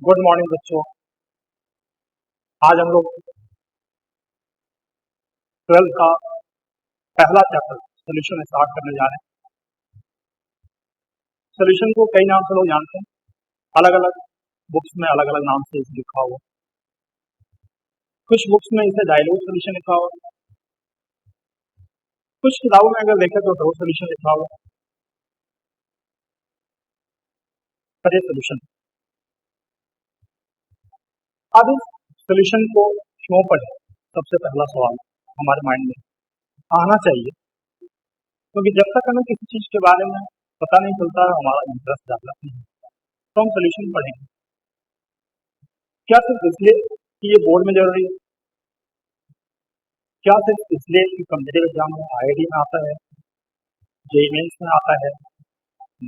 Good morning बच्चों। आज हम लोग 12th का पहला चैप्टर सोल्यूशन स्टार्ट करने जा रहे हैं। सोल्यूशन को कई नाम से लोग जानते हैं, अलग अलग बुक्स में अलग अलग नाम से इसे लिखा हुआ। कुछ बुक्स में इसे डायलूट सोल्यूशन लिखा हुआ, कुछ किताबों में अगर देखें तो ड्रॉ सोल्यूशन लिखा हुआ। पर ये सोल्यूशन, अब इस सोल्यूशन को क्यों पढ़े, सबसे पहला सवाल हमारे माइंड में आना चाहिए, क्योंकि जब तक हमें किसी चीज के बारे में पता नहीं चलता है हमारा इंटरेस्ट डेवलप नहीं होता। तो हम सोल्यूशन पढ़ेंगे क्या सिर्फ इसलिए कि ये बोर्ड में जरूरी है, क्या सिर्फ इसलिए कि कॉम्पिटिटिव एग्जाम में आईआईटी में आता है, जेईई मेंस में आता है,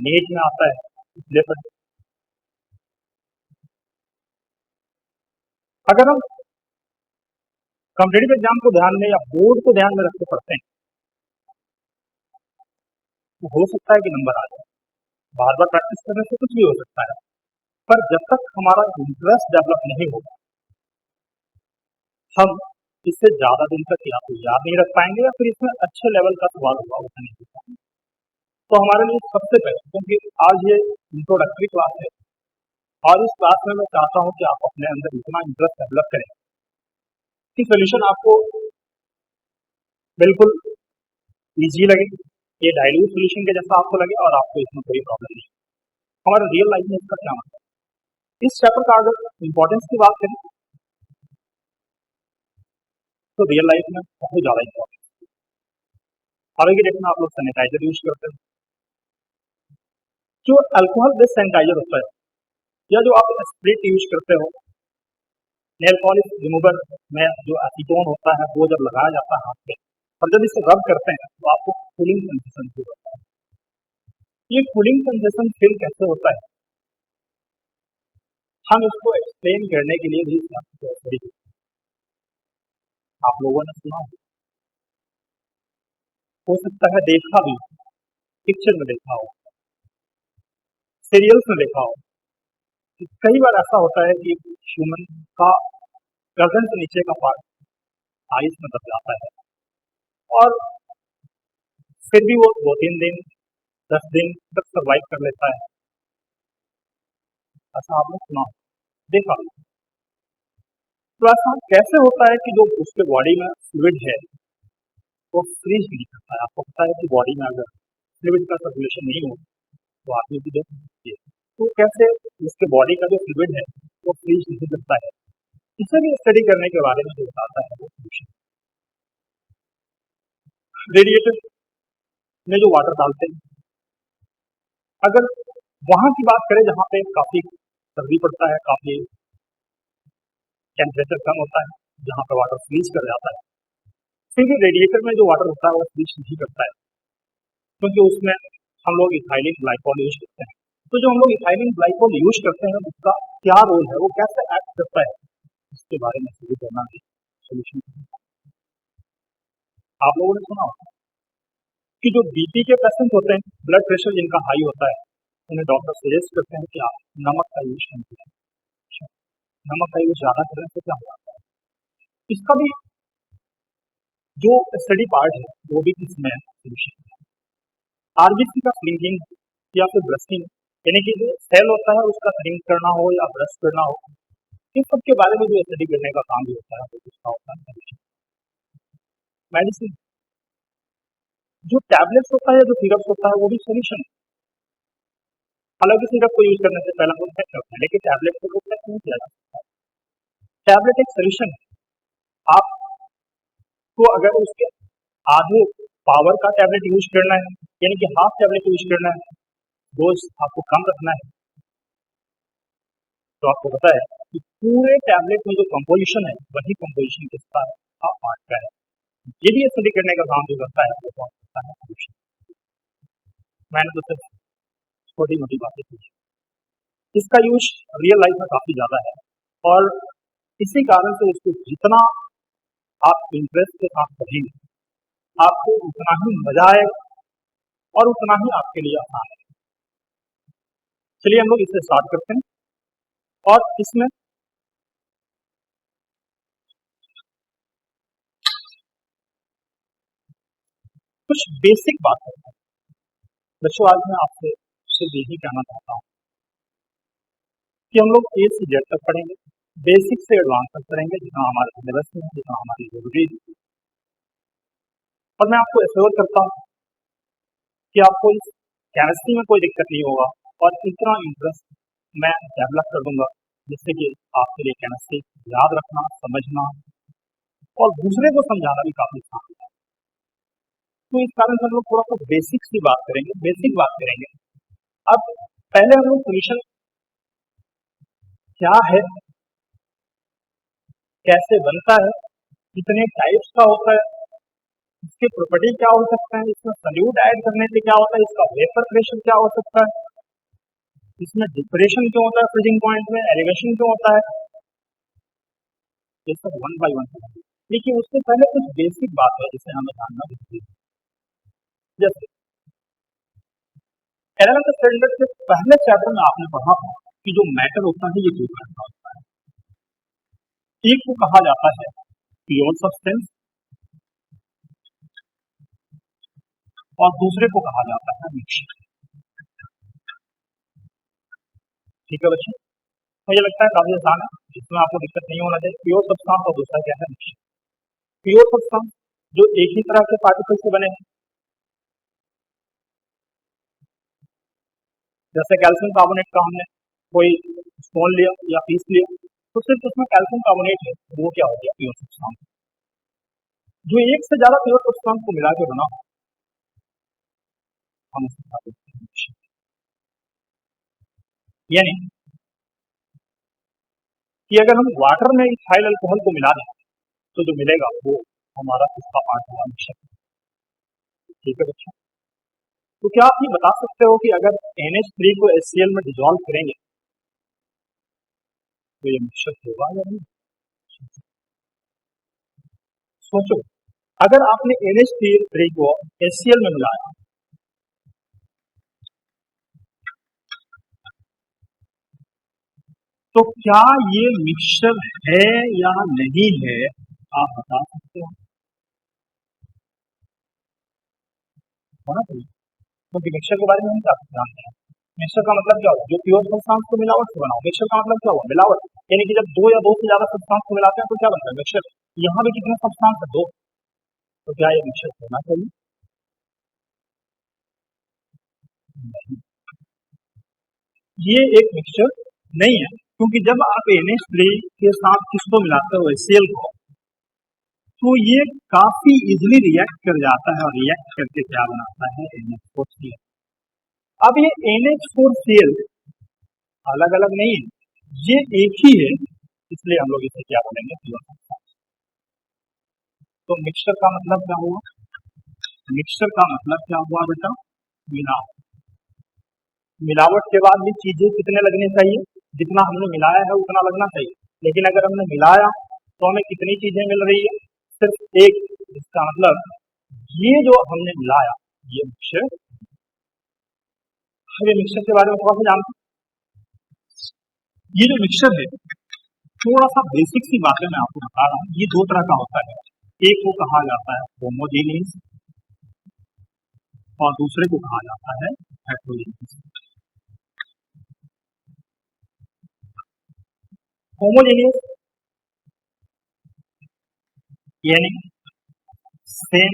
नीट में आता है, इसलिए पढ़ें। अगर हम कॉम्पिटिटिव एग्जाम को ध्यान में या बोर्ड को ध्यान में रख के पढ़ते हैं तो हो सकता है कि नंबर आ जाए, बार बार प्रैक्टिस करने से कुछ भी हो सकता है, पर जब तक हमारा इंटरेस्ट डेवलप नहीं होगा हम इससे ज्यादा दिन तक या तो याद नहीं रख पाएंगे या फिर इसमें अच्छे लेवल का सवाल होगा उठा नहीं पाएंगे। तो हमारे लिए सबसे पहले, क्योंकि आज ये इंट्रोडक्टरी क्लास है और इस क्लास में मैं चाहता हूँ कि आप अपने अंदर इतना इंटरेस्ट डेवलप करें कि सोल्यूशन आपको बिल्कुल ईजी लगे, ये डायल्यूट सोल्यूशन के जैसा आपको लगे और आपको इसमें कोई प्रॉब्लम नहीं। हमारे रियल लाइफ में इसका क्या मतलब है। इस चैप्टर का अगर इंपॉर्टेंस की बात करें तो रियल लाइफ में बहुत ज्यादा इंपॉर्टेंस। अभी की डेट में आप लोग सैनिटाइजर यूज करते हैं, जो अल्कोहल बेस्ड सैनिटाइजर होता है या जो आप स्प्रिट यूज करते हो, नेल पॉलिश रिमूवर में जो एसीटोन होता है वो जब लगाया जाता है हाथ पे और जब इसे रब करते हैं तो आपको कूलिंग सेंसेशन फील होता है। ये कूलिंग सेंसेशन फील कैसे होता है, हम इसको एक्सप्लेन करने के लिए भी आप लोगों ने सुना हो सकता है देखा भी, पिक्चर में देखा हो, सीरियल्स में देखा हो कि कई बार ऐसा होता है कि ह्यूमन का गर्दन से नीचे का पार्ट आइस में दब जाता है और फिर भी वो 2-3 दिन 10 दिन तक सर्वाइव कर लेता है। ऐसा आपने सुना, देखा। तो ऐसा कैसे होता है कि जो उसके बॉडी में फ्लूइड है वो फ्रीज नहीं करता है। आपको पता है कि बॉडी में अगर फ्लूइड का सर्कुलेशन नहीं हो तो आदमी भी देख सकती है, तो कैसे उसके बॉडी का जो फ्लूइड है वो फ्रीज नहीं करता है, इसे भी स्टडी करने के बारे में जो बताता है वो सोल्यूशन। रेडिएटर में जो वाटर डालते हैं, अगर वहां की बात करें जहाँ पे काफी सर्दी पड़ता है, काफी टेम्परेचर कम होता है, जहाँ पे वाटर फ्रीज कर जाता है, फिर भी रेडिएटर में जो वाटर होता है वो फ्रीज नहीं करता है, क्योंकि उसमें हम लोग इथाइलिन ग्लाइकॉल यूज करते हैं। तो जो हम लोग इथाइलिन ग्लाइकॉल यूज करते हैं उसका क्या रोल है, वो कैसे एक्ट करता है, इसके बारे में स्टडी करना है सोल्यूशन। आप लोगों ने सुना होगा कि जो बीपी के पेशेंट होते हैं, ब्लड प्रेशर जिनका हाई होता है, उन्हें डॉक्टर सजेस्ट करते हैं कि आप नमक का यूज कम करें। नमक का यूज ज्यादा करने से क्या होता है, इसका भी जो स्टडी पार्ट है वो भी इसमें सोल्यूशन है। आरबीसी का श्रिंकिंग या फिर ब्रशिंग, यानी कि जो सेल होता है उसका श्रिंक करना हो या ब्रश करना हो, इन सब के बारे में जो स्टडी करने का काम भी होता है वो उसका होता है सोल्यूशन। मेडिसिन, जो टैबलेट्स होता है या जो सिरप्स होता है वो भी सोल्यूशन है। हालांकि सिरप को यूज करने से पहले हम चेक करते हैं, लेकिन टैबलेट को चेक नहीं किया जा सकता। टैबलेट एक सोल्यूशन है। आपको अगर उसके आधे पावर का टैबलेट यूज करना है, यानी कि हाफ टैबलेट यूज करना है, डोज आपको कम रखना है, तो आपको पता है कि पूरे टैबलेट में जो कंपोजिशन है वही कंपोजिशन किसका है, हाफ पार्ट का है। ये भी स्टडी करने का काम जो करता है वो कौन करता है, सोल्यूशन। मैंने तो सिर्फ छोटी मोटी बातें की, इसका यूज रियल लाइफ में काफी ज्यादा है और इसी कारण से इसको जितना आप इंटरेस्ट के साथ पढ़ेंगे आपको उतना ही मजा आएगा और उतना ही आपके लिए आसान है। चलिए हम लोग इससे स्टार्ट करते हैं। और इसमें कुछ बेसिक बात है बच्चों। आज मैं आपसे सिर्फ यही कहना चाहता हूँ कि हम लोग ए से जेड तक पढ़ेंगे, बेसिक से एडवांस तक पढ़ेंगे, जितना हमारे सिलेबस में है, जितना हमारी जरूरी है। और मैं आपको एश्योर करता हूँ कि आपको इस केमिस्ट्री में कोई दिक्कत नहीं होगा और इतना इंटरेस्ट मैं डेवलप कर दूंगा जिससे कि आपके लिए केमिस्ट्री याद रखना, समझना और दूसरे को समझाना भी काफी आसान है। तो इस कारण से हम लोग थोड़ा सा बेसिक सी बात करेंगे, बेसिक बात करेंगे। अब पहले हम लोग सोल्यूशन क्या है, कैसे बनता है, कितने टाइप्स का होता है, इसके प्रॉपर्टी क्या हो सकता है, इसमें सॉल्यूट ऐड करने से क्या होता है, इसका वेपर प्रेशर क्या हो सकता है, इसमें डिप्रेशन क्यों होता है, फ्रीजिंग पॉइंट में एलिवेशन क्यों होता है, ये सब वन बाय वन। लेकिन उससे पहले कुछ बेसिक बात है जिसे हमें जानना जरूरी है। जैसे 11th स्टैंडर्ड के पहले चैप्टर में आपने पढ़ा था कि जो मैटर होता है ये दो तरह का होता है। एक को कहा जाता है प्योर सब्सटेंस और दूसरे को कहा जाता है मिक्सचर। ठीक है बच्चे, मुझे लगता है काफी आसान है, इसमें आपको दिक्कत नहीं होना चाहिए। प्योर सब्सटेंस और दूसरा क्या है मिक्सचर। प्योर सब्सटेंस जो एक ही तरह के पार्टिकल से बने हैं, जैसे कैल्शियम कार्बोनेट का हमने कोई स्टोन लिया या पीस लिया तो सिर्फ उसमें कैल्शियम कार्बोनेट है, वो क्या हो गया प्योर सब्सटेंस। जो एक से ज्यादा प्योर सब्सटेंस को मिला के बना हम उसको क्या बोलते हैं मिक्सचर। यानी कि अगर हम वाटर में इथाइल अल्कोहल को मिला दें तो जो मिलेगा वो हमारा इसका पार्ट हुआ मिक्सचर। ठीक है बच्चों, तो क्या आप ये बता सकते हो कि अगर NH3 को HCl में डिजोल्व करेंगे तो ये मिक्सचर होगा या नहीं? सोचो, अगर आपने NH3 को HCl में मिलाया तो क्या ये मिक्सचर है या नहीं है, आप बता सकते हो? होना चाहिए, क्योंकि मिक्सचर के बारे में हम क्या जानते हैं। मिक्सचर का मतलब क्या हुआ, जो प्योर सब्सटेंस को मिलावट से बनाओ। मिक्सचर का मतलब क्या हुआ, मिलावट। यानी कि जब दो या दो से ज्यादा सब्सटेंस को मिलाते हैं तो क्या बनता है मिक्सचर। यहाँ भी कितने सब्सटेंस है, दो, तो क्या ये मिक्सचर होना चाहिए? नहीं, ये एक मिक्सचर नहीं है, क्योंकि जब आप NH3 के साथ किसको मिलाते हो HCl को तो ये काफी इजीली रिएक्ट कर जाता है और रिएक्ट करके क्या बनाता है NH4Cl। अब ये NH4Cl अलग अलग नहीं है, ये एक ही है, इसलिए हम लोग इसे क्या बोलेंगे प्योर सब्सटेंस। तो मिक्सचर का मतलब क्या हुआ, मिक्सचर का मतलब क्या हुआ बेटा, मिलावट। मिलावट के बाद भी चीजें कितने लगने चाहिए, जितना हमने मिलाया है उतना लगना चाहिए। लेकिन अगर हमने मिलाया तो हमें कितनी चीजें मिल रही है, सिर्फ एक। इसका मतलब ये जो हमने मिलाया ये मिक्सचर। ये मिक्सचर के बारे में थोड़ा सा जानते हैं। ये जो मिक्सचर है थोड़ा सा बेसिक सी बातें मैं आपको बता रहा हूँ। ये दो तरह का होता है, एक को कहा जाता है होमोजेनियस और दूसरे को कहा जाता है हेटेरोजेनियस। होमोजेनियस यानी सेम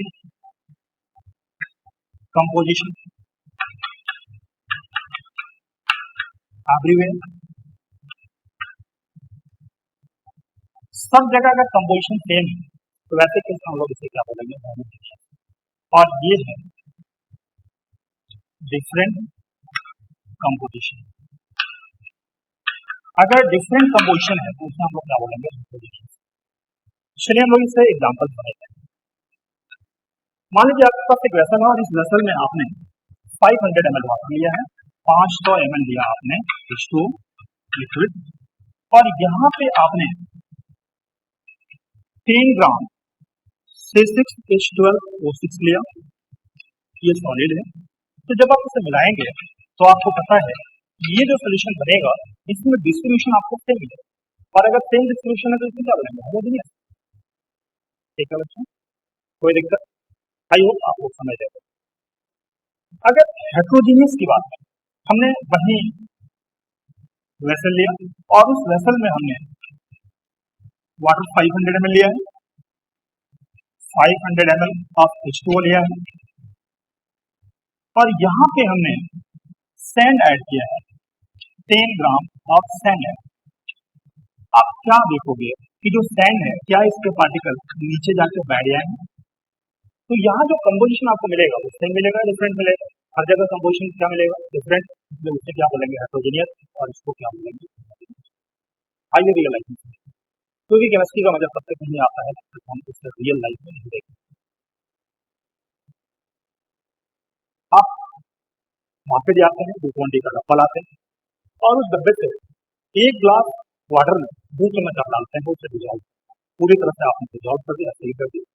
कंपोजिशन एवरीवेयर, सब जगह का कंपोजिशन सेम है, तो वैसे केस हम लोग इसे क्या बोलेंगे होमोजेनियस। और ये है डिफरेंट कंपोजिशन। अगर डिफरेंट कंपोजिशन है तो उसमें हम लोग क्या बोलेंगे हेटेरोजेनियस। चलिए हम लोग इससे एग्जांपल समझते हैं। मान लीजिए आपके पास एक वेसल है और इस वेसल में आपने 500 ml वाटर लिया है, 500 ml लिया आपने H2O लिक्विड, और यहाँ पे आपने 10 ग्राम C6H12O6 लिया, ये सॉलिड है। तो जब आप इसे मिलाएंगे तो आपको पता है ये जो सोल्यूशन बनेगा इसमें डिस्ट्रीब्यूशन आपको सेम मिलेगा और अगर सेम डिस्ट्रीब्यूशन है तो इसमें क्या बनेगा होमोजेनियस। ठीक है बच्चों, कोई दिक्कत? आई होप आप लोग समझ रहे हो। अगर हेट्रोजीनियस की बात करें, हमने वही वेसल लिया और उस वेसल में हमने वाटर 500 ml लिया है, 500 ml ऑफ H2O लिया है और यहाँ पे हमने सैंड ऐड किया है, 10 ग्राम ऑफ सैंड है। आप क्या देखोगे कि जो सैंड है क्या इसके पार्टिकल नीचे जाके बैठ जाएंगे? तो यहाँ जो कंपोजिशन आपको मिलेगा वो सेम मिलेगा, डिफरेंट मिलेगा। हर जगह कंपोजिशन क्या मिलेगा? डिफरेंट। इसलिए उससे क्या बोलेंगे हेट्रोजीनियस और इसको क्या बोलेंगे? आइए रियलाइज, क्योंकि केमिस्ट्री का मजा तब तक नहीं आता है जब तक हम उससे रियल लाइफ में नहीं देखते। आप मार्केट जाते हैं, ग्लूकोन डी का डब्बा लाते हैं और उस डब्बे से एक ग्लास वाटर में 2 चम्मच आप डालते हैं, उसे डिजॉल्व पूरी तरह से आपने डिजॉल्व कर दिया, सही कर दिया।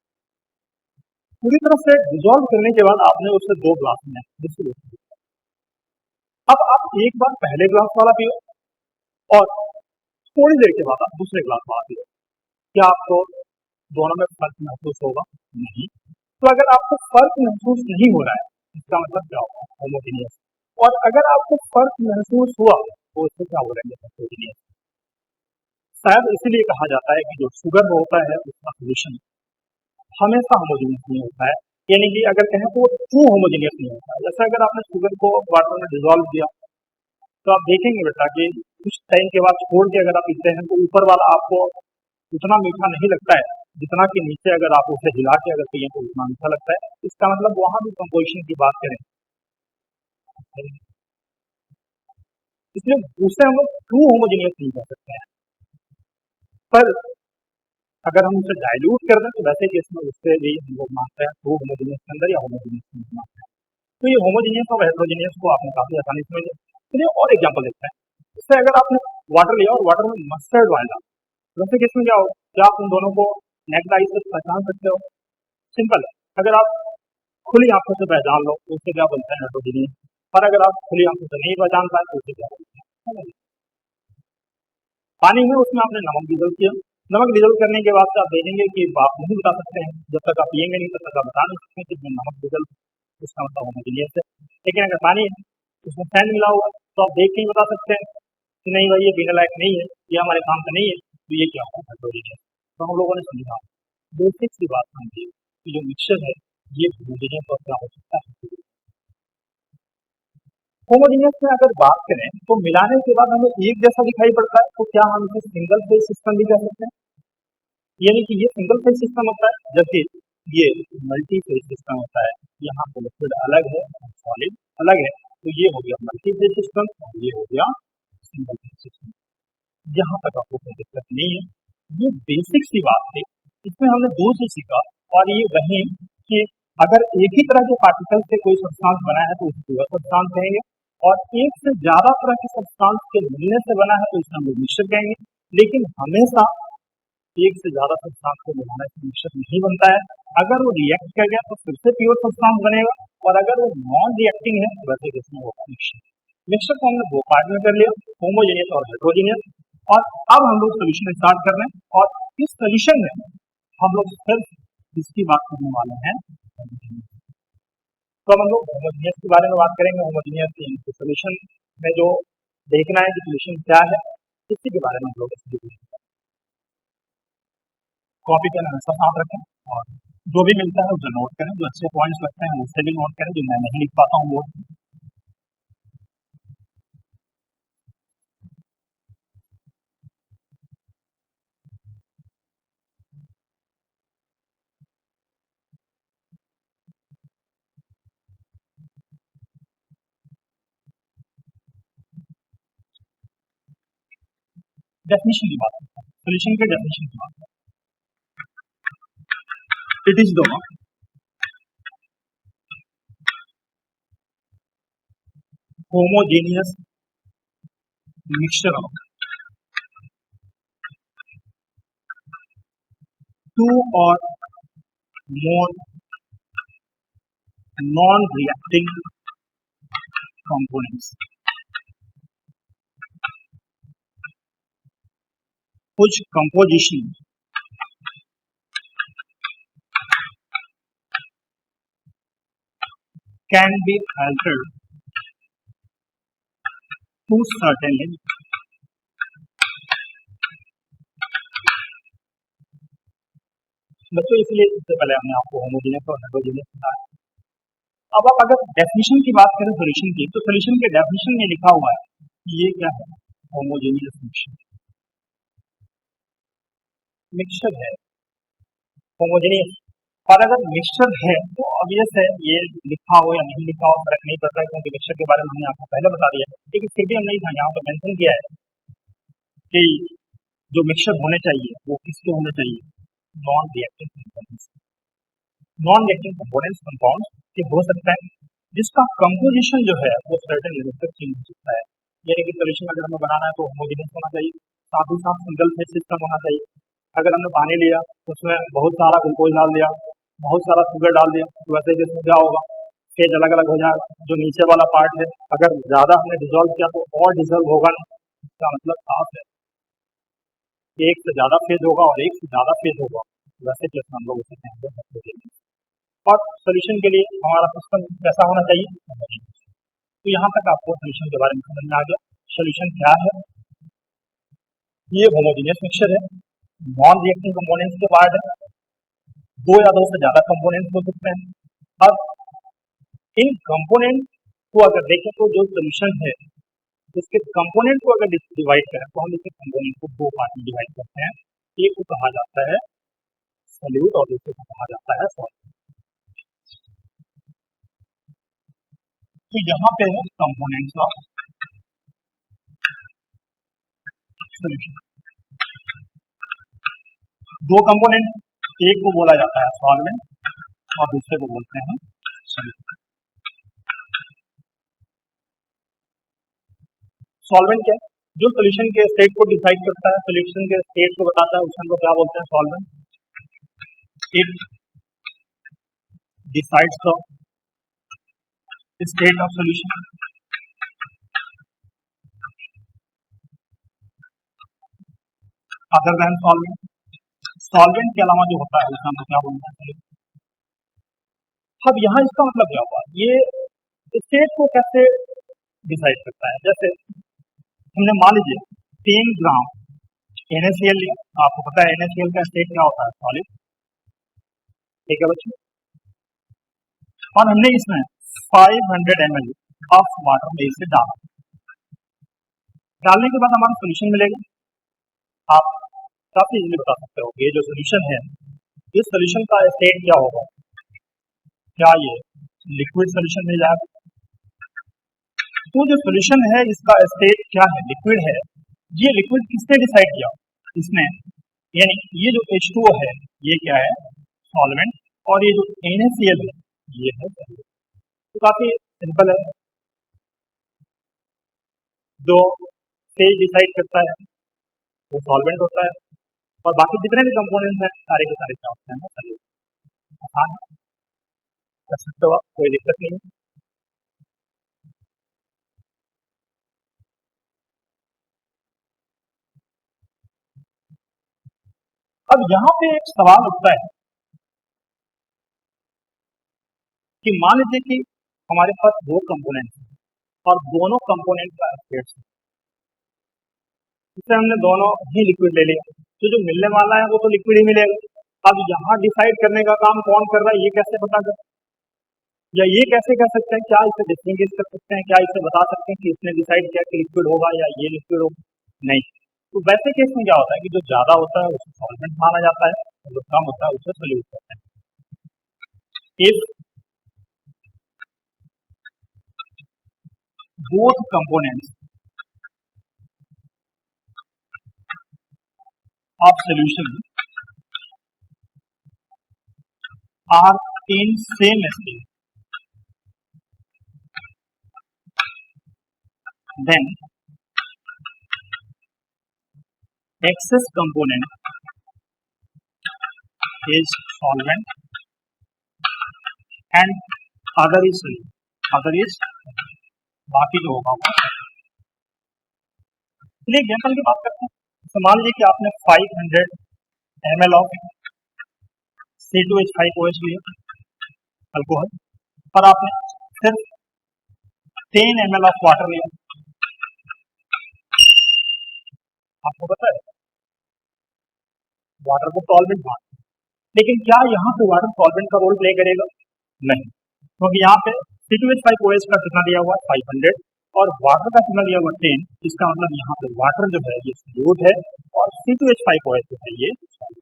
पूरी तरह से डिजॉल्व करने के बाद आपने उसे 2 ग्लास में डिस्ट्रीब्यूट कर दिया। अब आप एक बार पहले ग्लास वाला पियो और थोड़ी देर के बाद आप दूसरे ग्लास वाला पियो। क्या आपको दोनों में फर्क महसूस होगा? नहीं। तो अगर आपको फर्क महसूस नहीं हो रहा है इसका मतलब क्या होगा? होमोजेनियस। और अगर आपको फर्क महसूस हुआ तो उससे क्या बोलेंगे? हेट्रोजीनियस। शायद इसीलिए कहा जाता है कि जो शुगर होता है उसका सोल्यूशन हमेशा होमोजेनियस नहीं होता है, यानी कि अगर कहें तो वो ट्रू होमोजेनियस नहीं होता है। जैसे अगर आपने शुगर को वाटर में डिजोल्व किया तो आप देखेंगे बेटा कि कुछ टाइम के बाद छोड़ के अगर आप पीते हैं तो ऊपर वाला आपको उतना मीठा नहीं लगता है जितना कि नीचे अगर आप उसे हिला के अगर पिए तो उतना मीठा लगता है। इसका मतलब वहां भी कंपोजिशन की बात करें, इसलिए उसे हम लोग ट्रू होमोजेनियस नहीं कह सकते हैं। पर अगर हम उसे डाइल्यूट कर दें तो वैसे केस में उससे भी हम लोग मानते हैं ट्रू होमोजेनियस के अंदर या होमोजेनियस के अंदर मानते हैं। तो ये होमोजेनियस और हेट्रोजेनियस को आपने काफी आसानी से समझ। चलिए और एग्जांपल देखते हैं। इससे अगर आपने वाटर लिया और वाटर में मस्टर्ड ऑयल डाला, वैसे केस में क्या होगा? क्या आप उन दोनों को नेक्ड आई से पहचान सकते हो? सिंपल है। अगर आप खुली आंखों से पहचान लो तो उससे क्या बोलते हैं? हेट्रोजेनियस। और अगर आप खुली आंखों से नहीं पहचान पाए तो उससे क्या बोलते हैं? पानी में उसमें आपने नमक डिजोल्व किया, नमक डिजोल्व करने के बाद से आप देखेंगे कि आप नहीं बता सकते हैं, जब तक आप पिएंगे नहीं तब तक आप बता नहीं सकते कि इसमें नमक डिजोल्व, इसका मतलब होमोजेनियस है। लेकिन अगर पानी है उसमें सैंड मिला हुआ है तो आप देख के ही बता सकते हैं कि नहीं भाई ये पीने लायक नहीं है, ये हमारे काम का नहीं है, तो ये क्या होगा? हेट्रोजेनियस। तो हम लोगों ने समझा बेसिक सी बात समझी कि जो मिक्सचर है ये होमोजेनियस और क्या हो सकता है। होमोजेनियस में अगर बात करें तो मिलाने के बाद हमें एक जैसा दिखाई पड़ता है, तो क्या हम इसे सिंगल फेज सिस्टम भी कह सकते हैं? यानी कि ये सिंगल फेज सिस्टम होता है जबकि ये मल्टी फेज सिस्टम होता है। यहाँ पे लिक्विड अलग है और सॉलिड अलग है, तो ये हो गया मल्टी फेज सिस्टम और ये हो गया सिंगल फेज सिस्टम। यहाँ तक आपको कोई दिक्कत नहीं है। ये बेसिक सी बात थी, इसमें हमने 2 चीज सीखा और ये वही कि अगर एक ही तरह के पार्टिकल से कोई सब्सटेंस बना है तो उसे प्योर सब्सटेंस कहेंगे और एक से ज्यादा तरह के सब्सटेंस के मिलने से बना है तो इसे हम लोग मिक्सचर कहेंगे। लेकिन हमेशा एक से ज्यादा सब्सटेंस को मिलाने से मिक्सचर नहीं बनता है। अगर वो रिएक्ट कर गया तो फिर से प्योर सब्सटेंस बनेगा और अगर वो नॉन रिएक्टिंग है तो वैसे केस में होगा मिक्सचर। मिक्सचर को हमने 2 पार्ट में कर लिया, होमोजेनियस और हेट्रोजेनियस। और अब हम लोग सोल्यूशन स्टार्ट कर रहे हैं और इस सोल्यूशन में हम लोग सिर्फ इसकी बात करने वाले हैं होमोजेनियस। तो अब हम लोग होमोजेनियस के बारे में बात करेंगे। होमोजेनियस के सोल्यूशन में जो देखना है कि सोल्यूशन क्या है इसी के बारे में हम लोग देखेंगे। कॉपी पेन हमेशा साथ रखें और जो भी मिलता है उसे नोट करें, जो अच्छे पॉइंट्स लगते हैं उससे भी नोट करें, जो मैं नहीं लिख पाता हूँ वो। डेफिनेशन की बात करते हैं, सोल्यूशन के डेफिनेशन की बात करते हैं। It is the homogeneous mixture of 2 or more non-reacting components whose composition can be altered to certain limit. बच्चों इसलिए इससे पहले हमने आपको होमोजेनियस और हेटेरोजेनियस बताया। अब आप अगर डेफिनेशन की बात करें सॉल्यूशन की, तो सॉल्यूशन के डेफिनेशन में लिखा हुआ है कि ये क्या है, होमोजेनियस मिक्सचर है, होमोजेनियस। और अगर मिक्सचर है तो ऑब्वियस है ये लिखा हो या नहीं लिखा हो फर्क नहीं पड़ता है, क्योंकि मिक्सचर के बारे में हमने आपको पहले बता दिया है। लेकिन फिर भी हमने यहाँ पर मेंशन किया है कि जो मिक्सचर होने चाहिए वो किसके होने चाहिए, non reactive compounds. Non reactive compounds ये हो सकता है जिसका कंपोजिशन जो है वो सर्टेन लिमिट तक चेंज हो सकता है। यानी कि सॉल्यूशन अगर हमें बनाना है तो होमोजेनियस होना चाहिए, साथ ही साथ सिंगल फेज सिस्टम होना चाहिए। अगर हमने पानी लिया उसमें बहुत सारा ग्लूकोज डाल दिया, बहुत सारा शुगर डाल दिया, तो वैसे जिसमें क्या होगा, फेज अलग अलग हो जाएगा। जो नीचे वाला पार्ट है अगर ज्यादा हमने डिजोल्व किया तो और डिजोल्व होगा नहीं। इसका मतलब साफ है, एक से ज्यादा फेज होगा और एक से ज्यादा फेज होगा, वैसे केस में हम लोग उसे कहेंगे। और सोल्यूशन के लिए हमारा सिस्टम कैसा होना चाहिए, तो यहाँ तक आपको सोल्यूशन के बारे में समझ में आ गया। सोल्यूशन क्या है, ये होमोजेनियस मिक्सचर है, नॉन रिएक्टिव कंपोनेंट्स के पार्ट है, दो या दो से ज्यादा कंपोनेंट्स हो सकते हैं। अब इन कंपोनेंट को अगर देखें तो जो सोल्यूशन है उसके कंपोनेंट को अगर डिवाइड करें तो हम इसके कंपोनेंट को दो पार्ट में डिवाइड करते हैं। एक को कहा जाता है सॉल्यूट और दूसरे को कहा जाता है सॉल्वेंट। तो यहाँ पे है कंपोनेंट्स ऑफ सोल्यूशन। दो कंपोनेंट, एक को बोला जाता है सॉल्वेंट और दूसरे को बोलते हैं सॉल्यूट। सॉल्वेंट क्या है, जो सोल्यूशन के स्टेट को डिसाइड करता है, सोल्यूशन के स्टेट को बताता है, उसको क्या बोलते हैं, solvent. It decides the state of solution. Other than solvent, solvent के अलावा जो होता है उसका हम क्या बोलते हैं, सॉल्यूट। अब यहाँ इसका मतलब क्या हुआ, ये स्टेट को कैसे डिसाइड करता है। जैसे हमने मान लीजिए 3 ग्राम NaCl लिया, आपको पता है NaCl का स्टेट क्या होता है, सॉलिड, ठीक है बच्चों। और हमने इसमें 500 ml ऑफ वाटर में इसे डाला, डालने के बाद हमारा सोल्यूशन मिलेगा। आप काफी इजीली बता सकते हो ये जो सोल्यूशन है, इस सोल्यूशन का स्टेट क्या होगा, क्या ये लिक्विड सोल्यूशन मिल जाएगा। तो जो सोल्यूशन है इसका स्टेट क्या है, लिक्विड है। ये लिक्विड किसने डिसाइड किया, इसने, यानी ये जो H2O है ये क्या है, सॉल्वेंट, और ये जो NaCl है ये है सॉल्वेंट। तो काफी सिंपल है, जो फेज डिसाइड करता है वो सॉल्वेंट होता है और बाकी जितने भी कंपोनेंट्स हैं सारे के सारे क्या होते हैं, सॉल्वेंट। आसान कर सकते हो आप, कोई दिक्कत नहीं है। अब यहाँ पे एक सवाल उठता है कि मान लीजिए कि हमारे पास दो कंपोनेंट हैं और दोनों कंपोनेंट का स्टेट है, इससे हमने दोनों ही लिक्विड ले लिया, तो जो मिलने वाला है वो तो लिक्विड ही मिलेगा। अब यहाँ डिसाइड करने का काम कौन कर रहा है, ये कैसे पता कर, या ये कैसे कह सकते हैं, क्या इसे डिस्टिंग्विश कर सकते हैं, क्या इसे बता सकते हैं कि इसने डिसाइड किया कि लिक्विड होगा या ये लिक्विड होगा, नहीं। तो वैसे केस में क्या होता है कि जो ज्यादा होता है उसे सॉल्वेंट माना जाता है और जो कम होता है उसे सोल्यूट कहते हैं। If both components of solution are in same state, then excess component is solvent and other is solute, other is बाकी जो होगा वो। चलिए एग्जाम्पल की बात करते हैं। तो मान लीजिए कि आपने 500 ml ऑफ C2H5OH लिया अल्कोहल, और आपने सिर्फ 10 ml ऑफ वाटर लिया। आपको पता है वाटर को सॉल्वेंट मान, लेकिन क्या यहाँ पे वाटर सॉल्वेंट का रोल प्ले करेगा? नहीं, क्योंकि यहाँ पे C2H5OH का कितना दिया हुआ है 500 और वाटर का कितना दिया हुआ 10। इसका मतलब यहाँ पे वाटर जो है ये सोल्यूट है और C2H5OH जो है ये solid।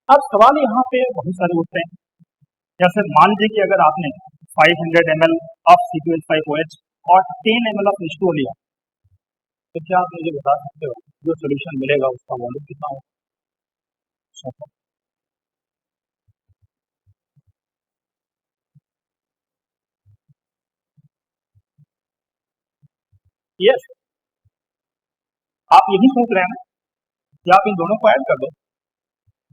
अब सवाल यहाँ पे बहुत सारे उठते हैं, जैसे मान लीजिए कि अगर आपने 500 ml ऑफ C2H5OH और 10 ml ऑफ H2O लिया, तो क्या आप मुझे बता सकते हो जो सोल्यूशन मिलेगा उसका वॉल्यूम कितना होगा? यस, आप यही सोच रहे हैं ना कि आप इन दोनों को ऐड कर दो।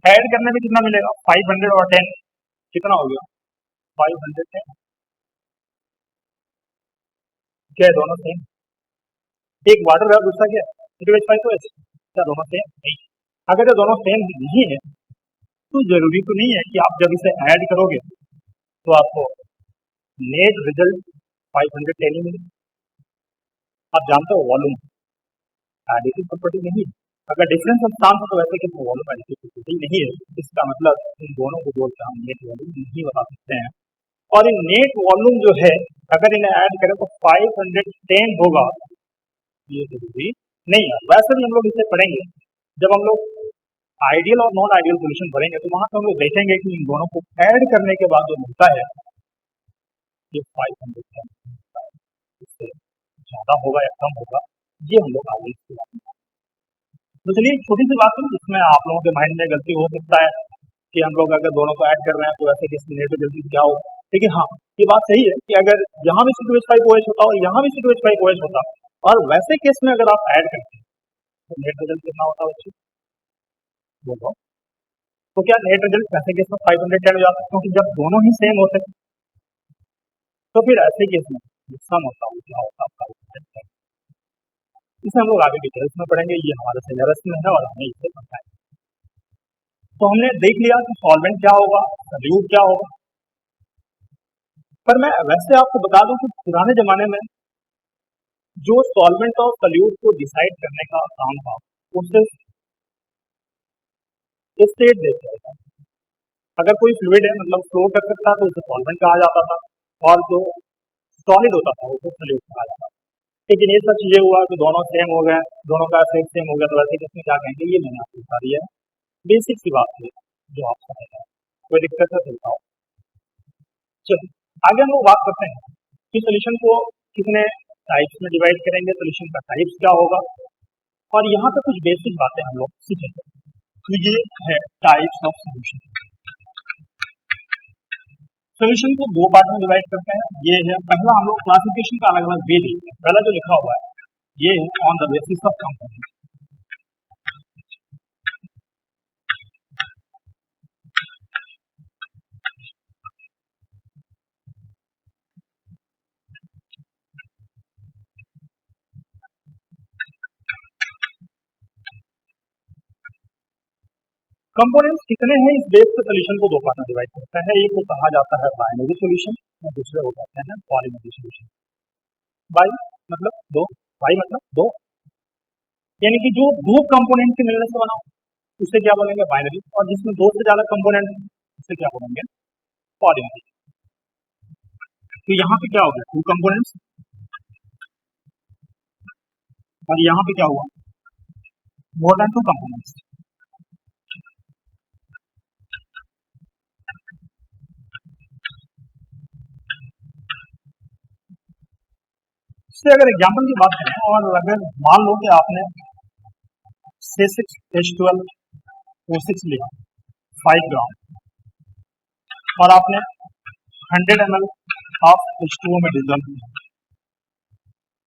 ऐड करने में कितना मिलेगा? 500 और 10 कितना हो गया? 510। क्या है दोनों सेम? एक वाटर है और दूसरा क्या है? C2H5OH। क्या दोनों सेम नहीं? अगर ये दोनों सेम नहीं है तो जरूरी तो नहीं है कि आप जब इसे ऐड करोगे तो आपको नेट रिजल्ट 510 ही मिले। आप जानते हो वॉल्यूम एडिटिव प्रॉपर्टी नहीं है। अगर डिफरेंस ऑफ चांस हो तो वैसे कि वॉल्यूम एडिटिव प्रॉपर्टी नहीं है। इसका मतलब इन दोनों को जोड़कर हम नेट वॉल्यूम नहीं बता सकते हैं। और इन नेट वॉल्यूम जो है अगर इन्हें ऐड करें तो 510 होगा, ये जरूरी नहीं है। वैसे भी हम लोग इसे पढ़ेंगे जब हम लोग आइडियल और नॉन आइडियल सोल्यूशन पढ़ेंगे, तो वहां पर हम लोग देखेंगे कि इन दोनों को ऐड करने के बाद जो मिलता है ये 510 इससे ज्यादा होगा या कम होगा, ये हम लोग आगे इसके बारे में। तो चलिए छोटी सी बात है जिसमें आप लोगों के माइंड में गलती हो सकता है कि हम लोग अगर दोनों को ऐड कर रहे हैं तो वैसे किसकी नेट जल्दी क्या हो। लेकिन हाँ, ये बात सही है कि अगर यहाँ भी C2H5OH होता और यहाँ भी C2H5OH होता और वैसे केस में अगर आप ऐड करते हैं तो नेट रिजल्ट कितना होता है बच्चे? बोलो। तो क्या नेट रिजल्ट वैसे केस में 510 हो जाता है? क्योंकि जब दोनों ही सेम होते हैं तो फिर ऐसे केस में सम होता है क्या होता है? इसे हम लोग आगे डिटेल्स में पढ़ेंगे, ये हमारे सिलेबस में है और हमें इसे पढ़ना है। तो हमने देख लिया कि सॉल्वेंट क्या होगा, सॉल्यूट क्या होगा। पर मैं वैसे आपको बता दूं कि पुराने जमाने में जो सॉल्वेंट और सॉल्यूट को डिसाइड करने का काम था वो सिर्फ स्टेट देते था। अगर कोई फ्लूइड है मतलब फ्लो कर सकता तो उसे सॉल्वेंट कहा जाता था और जो सॉलिड होता था उसे सॉल्यूट कहा जाता था। लेकिन ये सब चीजें हुआ कि दोनों सेम हो गए, दोनों का एफेक्ट सेम हो गया, तो वैसे किसमें क्या कहेंगे ये मैंने आपको बता दिया है। बेसिक सी बात है जो आप समझ, कोई दिक्कत है तो। चलिए आगे हम लोग बात करते हैं कि सोल्यूशन को कितने टाइप्स में डिवाइड करेंगे, सोल्यूशन का टाइप्स क्या होगा, और यहाँ पे कुछ बेसिक बातें हम लोग सीखेंगे। तो ये है टाइप्स ऑफ सोल्यूशन। सोल्यूशन को दो पार्ट में डिवाइड करते हैं। ये है पहला, हम लोग क्लासिफिकेशन का अलग अलग वे देखते हैं। पहला जो लिखा हुआ है ये है on the basis of component. Components कितने हैं इस बेस पे सोल्यूशन को दो पार्ट में डिवाइड करते हैं। एक को कहा जाता है बाइनरी सोल्यूशन और दूसरे को कहते हैं पॉलीमरी सोल्यूशन। बाई मतलब दो, बाई मतलब दो, यानी कि जो दो कंपोनेंट के मिलने से बना उसे क्या बोलेंगे बाइनरी, और जिसमें दो से ज्यादा कंपोनेंट उसे क्या बोलेंगे पॉलीमरी। तो यहाँ पे क्या होगा टू कंपोनेंट्स और यहाँ पे क्या हुआ मोर देन टू कंपोनेंट्स। इससे अगर एग्जाम्पल की बात करें और अगर मान लो कि आपने C6H12O6 लिया 5 ग्राम और आपने 100 ml ऑफ H2O में डिजोल्व किया,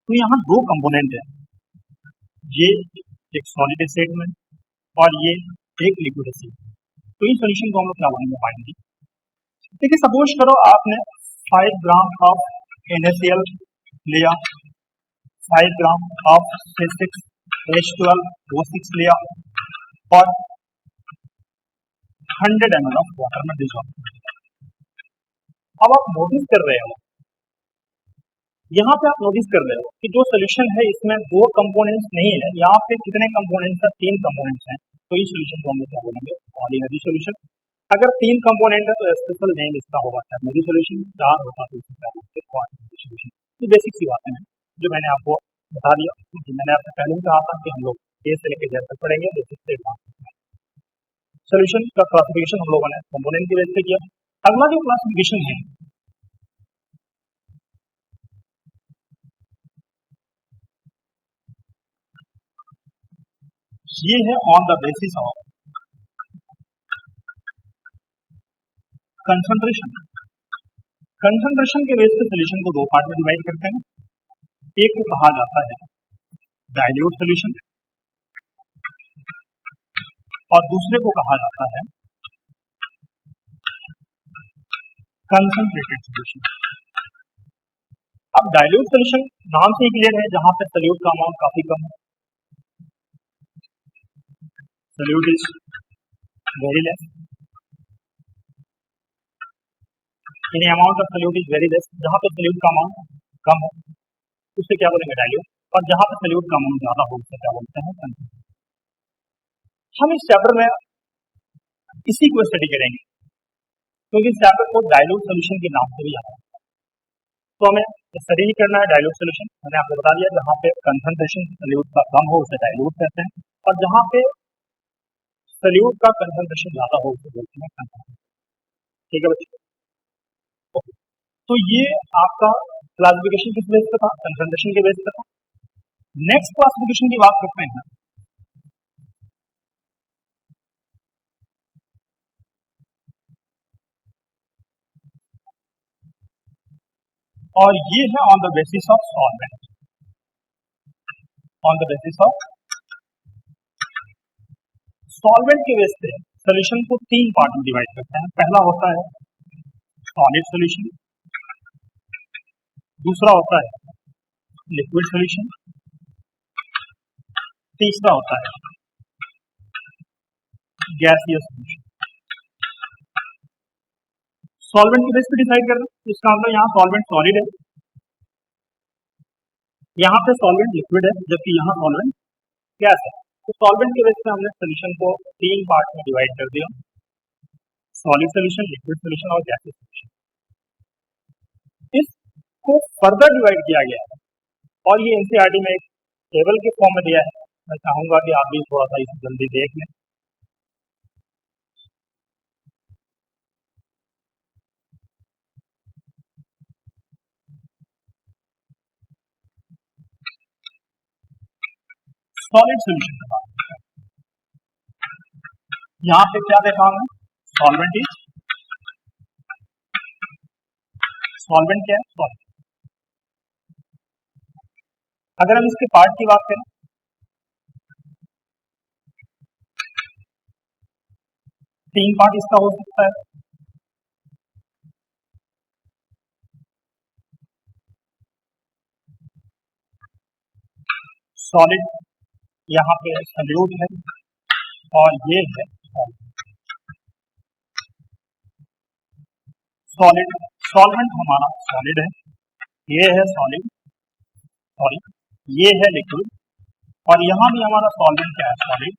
तो यहाँ दो कंपोनेंट है, ये एक सॉलिड स्टेट में और ये एक लिक्विड स्टेट। तो इस सोल्यूशन को हम लोग क्या बोलेंगे बाइनरी। देखिए सपोज करो आपने 5 ग्राम ऑफ NaCl लिया 5 ग्राम ऑफ C6H12O6 लिया और 100 ml ऑफ वाटर में डिजॉल्व। अब आप नोटिस कर रहे हो, यहाँ पे आप नोटिस कर रहे हो कि जो सोल्यूशन है इसमें दो कंपोनेंट्स नहीं है, यहाँ पे कितने कंपोनेंट्स हैं? 3 कंपोनेंट्स हैं। तो इस सोल्यूशन को हम लोग क्या बोलेंगे? पॉलीनरी सोल्यूशन। अगर 3 कंपोनेंट है तो स्पेशल नेम इसका होगा टर्नरी सोल्यूशन, 4 होता तो इसका क्या बोलते हैं? Quaternary solution. ये बेसिक सी बातें हैं जो मैंने आपको बता दिया, क्योंकि मैंने आपसे पहले ही कहा था कि हम लोग ए से लेकर जेड तक पढ़ेंगे, बेसिक से एडवांस। सोल्यूशन का क्लासिफिकेशन हम लोगों ने कंपोनेंट की बेस पे किया। अगला जो क्लासिफिकेशन है ये है on the basis of concentration. Concentration के बेस पे सोल्यूशन को दो पार्ट में डिवाइड करते हैं। एक को कहा जाता है डाइल्यूट सोल्यूशन और दूसरे को कहा जाता है कंसंट्रेटेड सोल्यूशन। अब डाइल्यूट सोल्यूशन नाम से ही क्लियर है, जहां पे सोल्यूट का अमाउंट काफी कम है, सोल्यूट इज वेरी लेस, यानी amount of solute is very less. जहां पे सोल्यूट का अमाउंट कम हो उससे क्या बोलेंगे? डाइल्यूट। और जहां पे सोल्यूट का अमाउंट ज्यादा हो उससे क्या बोलते हैं? कंसंट्रेटेड। हम इस चैप्टर में इसी को स्टडी करेंगे, क्योंकि इस चैप्टर को डाइल्यूट सोल्यूशन के नाम से भी आता है। तो हमें स्टडी ही करना है डाइल्यूट सोल्यूशन। मैंने आपको बता दिया, जहां पे कंसंट्रेशन सोल्यूट का कम हो उसे डाइल्यूट कहते हैं, और जहां पे सोल्यूट का कंसंट्रेशन ज्यादा हो उसे बोलते हैं कंसंट्रेटेड। ठीक है बच्चों? ओके। तो ये आपका क्लासिफिकेशन किस बेस पे था? कंसंट्रेशन के बेस पे था। नेक्स्ट क्लासिफिकेशन की बात करते हैं, और ये है on the basis of solvent. On the basis of solvent के बेस पे सोल्यूशन को 3 पार्ट में डिवाइड करते हैं। पहला होता है सॉलिड सोल्यूशन, दूसरा होता है लिक्विड सोल्यूशन, तीसरा होता है गैसियस सोल्यूशन। सॉल्वेंट के बेस पे डिसाइड कर रहे हैं, इसका मतलब यहाँ सॉल्वेंट सॉलिड है, यहाँ पे सॉल्वेंट लिक्विड है, जबकि यहाँ सॉल्वेंट गैस है। तो सॉल्वेंट के बेस पे हमने सोल्यूशन को 3 पार्ट में डिवाइड कर दिया, सॉलिड सोल्यूशन, लिक्विड सोल्यूशन और गैसियस सोल्यूशन। इसको फर्दर डिवाइड किया गया है और ये एनसीईआरटी में एक टेबल के फॉर्म में दिया है। मैं चाहूंगा कि आप भी थोड़ा सा इसे जल्दी देख लें। सॉलिड सोल्यूशन के बाद यहाँ पे क्या देखा हमने? सॉल्वेंट इज, सॉल्वेंट क्या है? सॉलिड। अगर हम इसके पार्ट की बात करें, 3 पार्ट इसका हो सकता है। सॉलिड यहाँ पे सोल्यूट है और ये है सॉलिड। सॉल्वेंट हमारा सॉलिड है, ये है सॉलिड, सॉरी ये है लिक्विड, और यहाँ भी हमारा सॉल्वेंट क्या है? सॉलिड।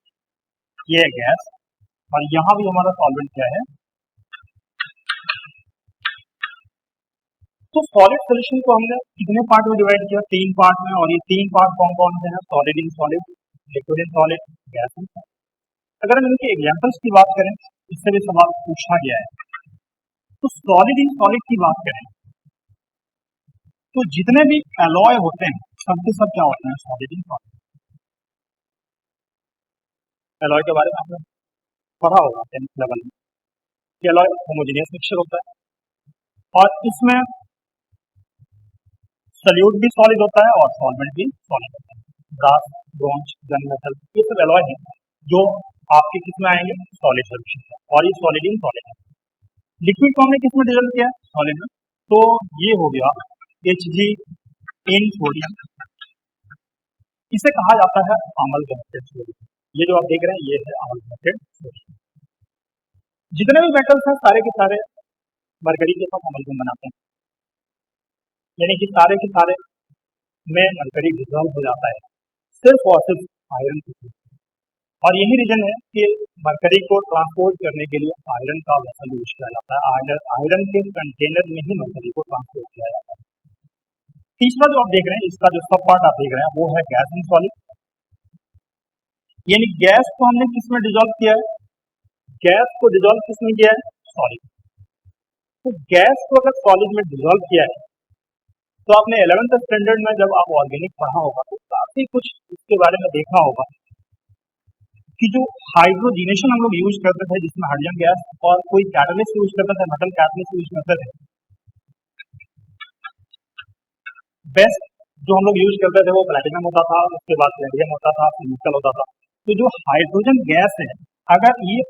ये है गैस, और यहाँ भी हमारा सॉल्वेंट क्या है? तो सॉलिड सोल्यूशन को हमने कितने पार्ट में डिवाइड किया? 3 पार्ट में, और ये 3 पार्ट कौन कौन से हैं? Solid in solid, liquid in solid, gas in solid. अगर हम इनके एग्जांपल्स की बात करें, इससे भी सवाल पूछा गया है। तो सॉलिड इन सॉलिड की बात करें तो जितने भी एलॉय होते हैं सब के सब क्या होते हैं? Solid in solid. एलॉय के बारे में आपने पढ़ा होगा 10th लेवल में कि एलॉय होमोजेनियस मिक्सचर होता है, और इसमें सोल्यूट भी सॉलिड होता है और सॉल्वेंट भी सॉलिड होता है। ब्रास, ब्रोंज, गन मेटल, ये सब एलॉय हैं जो आपके किस में आएंगे? सॉलिड सोल्यूशन में, और ये सॉलिड इन सॉलिड है। लिक्विड को हमने किस में डिजल्व किया? सॉलिड में। तो ये हो गया Hg इन सोडियम इसे कहा जाता है अमलगमेटेड सॉल्यूशन। ये जो आप देख रहे हैं ये है अमलगमेटेड सॉल्यूशन। जितने भी मेटल्स हैं सारे के सारे मरकरी के साथ अमलगम बनाते हैं, यानी कि सारे के सारे में मरकरी डिसॉल्व हो जाता है, सिर्फ और सिर्फ आयरन के साथ। और यही रीजन है कि मरकरी को ट्रांसपोर्ट करने के लिए आयरन का वेसल यूज किया जाता है। आयरन के कंटेनर में ही मरकरी को ट्रांसपोर्ट किया जाता है। तीसरा जो आप देख रहे हैं, इसका जो सब पार्ट आप देख रहे हैं वो है गैस इन सॉलिड, यानी गैस को हमने किसमें डिजोल्व किया है, गैस को डिजोल्व किसमें किया है, सॉलिड। तो गैस को अगर सॉलिड में डिजोल्व किया है तो आपने 11th स्टैंडर्ड में जब आप ऑर्गेनिक पढ़ा होगा तो काफी कुछ इसके बारे में देखा होगा कि जो हाइड्रोजीनेशन हम लोग यूज करते थे जिसमें हाइड्रोजन गैस और कोई कैटलिस्ट यूज करता था, मेटल कैटलिस्ट यूज करते थे, बेस्ट जो हम लोग यूज करते थे वो प्लैटिनम होता था, उसके बाद प्लेडियम होता था, फिर निकल होता था। तो जो हाइड्रोजन गैस है अगर ये